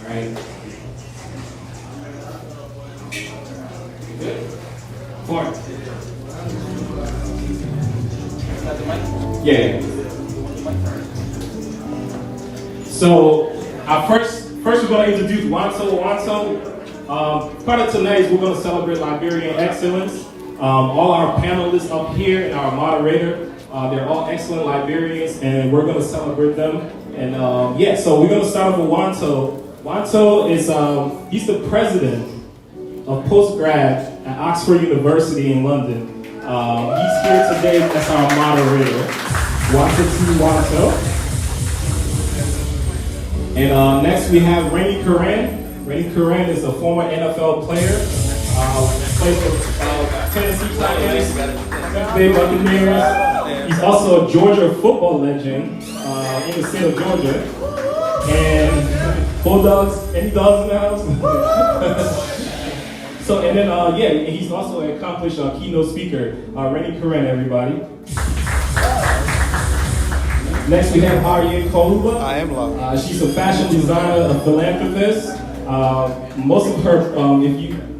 right? Good. 4. Yeah. So first we're going to introduce Wanto. Part of tonight is we're going to celebrate Liberian excellence. All our panelists up here and our moderator, they're all excellent Liberians, and we're going to celebrate them. And so we're going to start off with Wanto. Wanto is he's the president of postgrad at Oxford University in London. He's here today as our moderator. Wanto. And next we have Rennie Curran. Rennie Curran is a former NFL player. Plays for Tennessee Titans, Bay Buccaneers. He's also a Georgia football legend in the state of Georgia. And Bulldogs, any dogs in the house? So, and then, he's also an accomplished keynote speaker. Rennie Curran, everybody. Next, we have Harriet Koluba. I am loud. She's a fashion designer, a philanthropist. Most of her,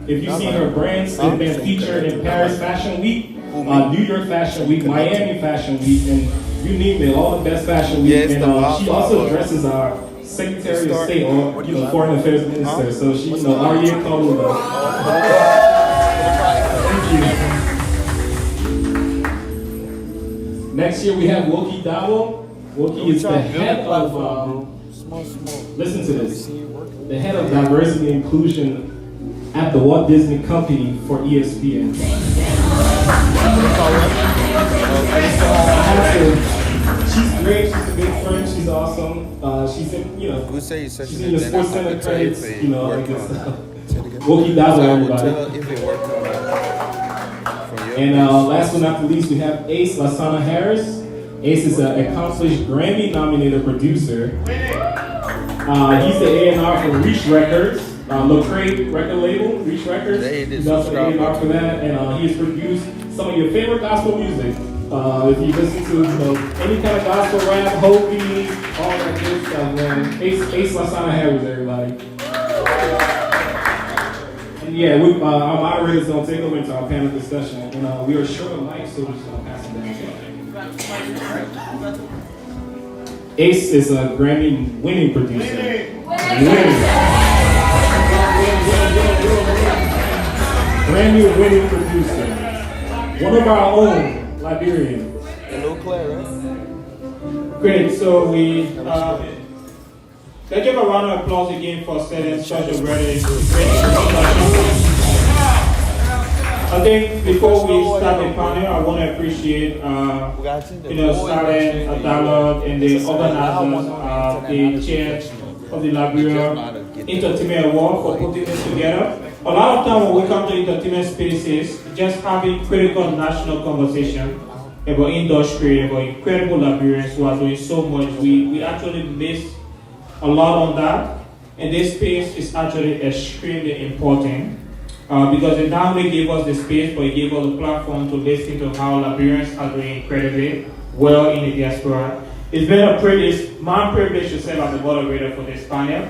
if you've seen her brands, they've been featured in Paris Fashion Week, New York Fashion Week, Miami Fashion Week, and you name it, all the best fashion week. Yes, and she also dresses our Secretary of State or Foreign Affairs Minister. So she's Harriet Koluba. Thank you. Next year we have Woki Dawo. Woki is the head of, listen to this, the head of diversity and inclusion at the Walt Disney Company for ESPN. She's great, she's a big friend, she's awesome. She's in, she's in the Sports Center credits, all that good stuff. Woki Dawo, everybody. And last but not least, we have Ace Lasana Harris. Ace is an accomplished Grammy-nominated producer. He's the A&R for Reach Records, Lecrae record label, Reach Records. He's also the A&R for that, and he has produced some of your favorite gospel music. If you listen to any kind of gospel rap, Hopi, all that good stuff, man. Ace Lasana Harris, everybody. And our moderators don't take over into our panel discussion. And we are short of mic, so we're just going to pass it down. Ace is a Grammy-winning producer. Grammy-winning producer. One of our own, Liberian. Hello, Claire, right? Great, so let's give a round of applause again for setting such a great I think before we start the panel, I want to appreciate, starting a dialogue and the organizers, the chair of the Liberian Entertainment Award for putting this together. A lot of time when we come to entertainment spaces, just having critical national conversation about industry, about incredible Liberians who are doing so much, we actually miss a lot on that. And this space is actually extremely important. Because it not only gave us the space, but it gave us the platform to listen to how Liberians are doing incredibly well in the diaspora. It's been a privilege, my privilege to serve as the moderator for this panel.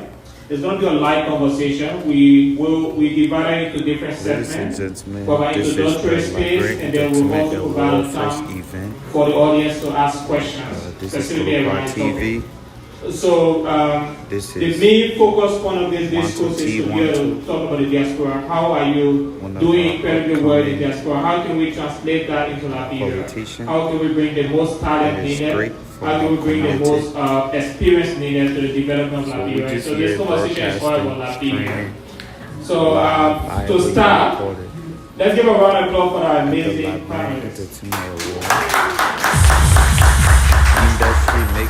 It's going to be a light conversation. We divide it into different segments. Provide introductory space, and then we'll also provide time for the audience to ask questions, specifically around TV. So the main focus point of this discourse is to be able to talk about the diaspora. How are you doing incredibly well in the diaspora? How can we translate that into Liberia? How can we bring the most talent needed? How can we bring the most experience needed to the development of Liberia? So this conversation is all about Liberia. So to start, let's give a round of applause for our amazing panelists.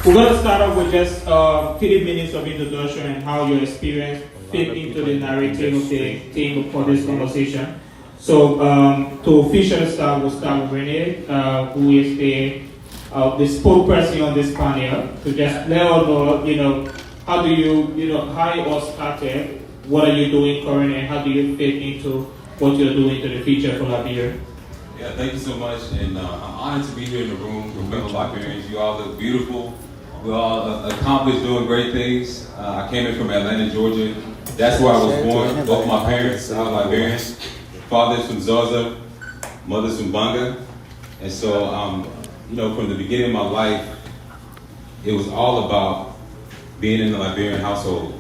We're going to start off with just 30 minutes of introduction and how your experience fit into the narrative of the theme for this conversation. So to officially start, we'll start with Renee, who is the spokesperson on this panel, to just let us know, how do you, how it all started, what are you doing currently, and how do you fit into what you're doing to the future for Liberia? Yeah, thank you so much, and I'm honored to be here in the room with fellow Liberians. You all look beautiful We all accomplished doing great things. I came in from Atlanta, Georgia. That's where I was born. Both my parents are Liberian. Father's from Zaza, mother's from Banga. And so, you know, from the beginning of my life, it was all about being in the Liberian household.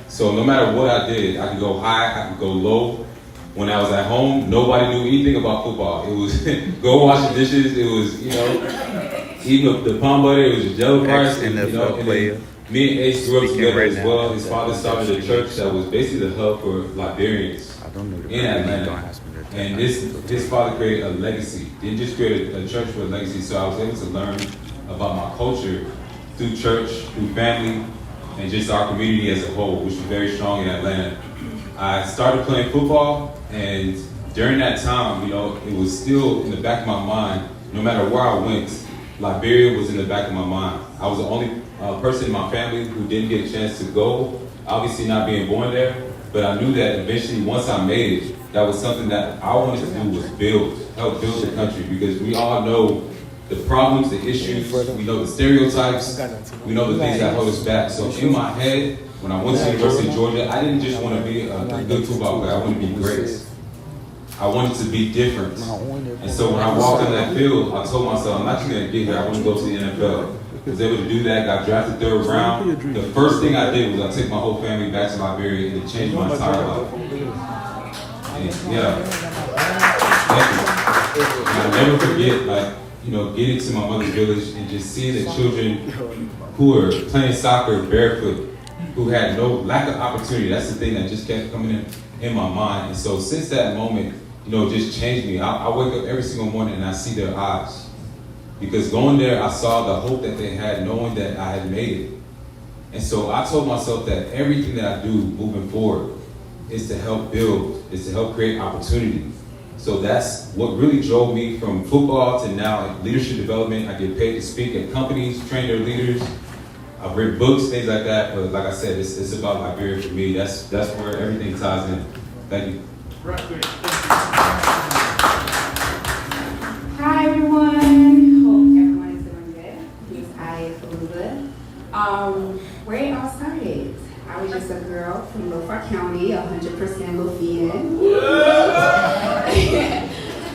So no matter what I did, I could go high, I could go low. When I was at home, nobody knew anything about football. It was go wash the dishes. It was, you know, eating the palm butter. It was a jello fries. And, you know, and then me and Ace grew up together as well. His father started a church that was basically the hub for Liberians in Atlanta. And his father created a legacy. He didn't just create a church for a legacy. So I was able to learn about my culture through church, through family, and just our community as a whole, which was very strong in Atlanta. I started playing football, and during that time, you know, it was still in the back of my mind. No matter where I went, Liberia was in the back of my mind. I was the only person in my family who didn't get a chance to go, obviously not being born there, but I knew that eventually once I made it, that was something that I wanted to do was help build the country, because we all know the problems, the issues, we know the stereotypes, we know the things that hold us back. So in my head, when I went to the University of Georgia, I didn't just want to be a good football player, I wanted to be great. I wanted to be different. And so when I walked on that field, I told myself, I'm not just going to get here, I want to go to the NFL. I was able to do that, got drafted third round. The first thing I did was I took my whole family back to Liberia, and it changed my entire life. And, yeah. Thank you. And I'll never forget, like, you know, getting to my mother's village and just seeing the children who were playing soccer barefoot, who had no lack of opportunity. That's the thing that just kept coming in my mind. And so since that moment, you know, it just changed me. I wake up every single morning and I see their eyes. Because going there, I saw the hope that they had, knowing that I had made it. And so I told myself that everything that I do moving forward is to help build, is to help create opportunity. So that's what really drove me from football to now leadership development. I get paid to speak at companies, train their leaders. I've written books, things like that. But like I said, it's about Liberia for me. That's where everything ties in. Thank you. Hi everyone. Hope everyone is doing good. Yes, I am good. Where it all started. I was just a girl from Lofa County, 100% Lofian.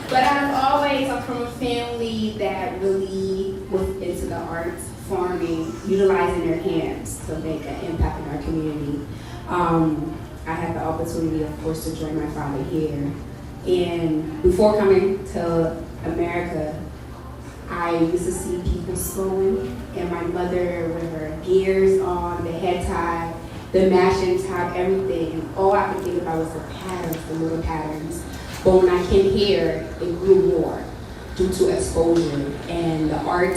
But I've always come from a family that really was into the arts, farming, utilizing their hands to make an impact in our community. I had the opportunity, of course, to join my father here. And before coming to America, I used to see people sewing, and my mother with her gears on, the head tie, the matching top, everything. And all I could think about was the patterns, the little patterns. But when I came here, it grew more due to exposure and the art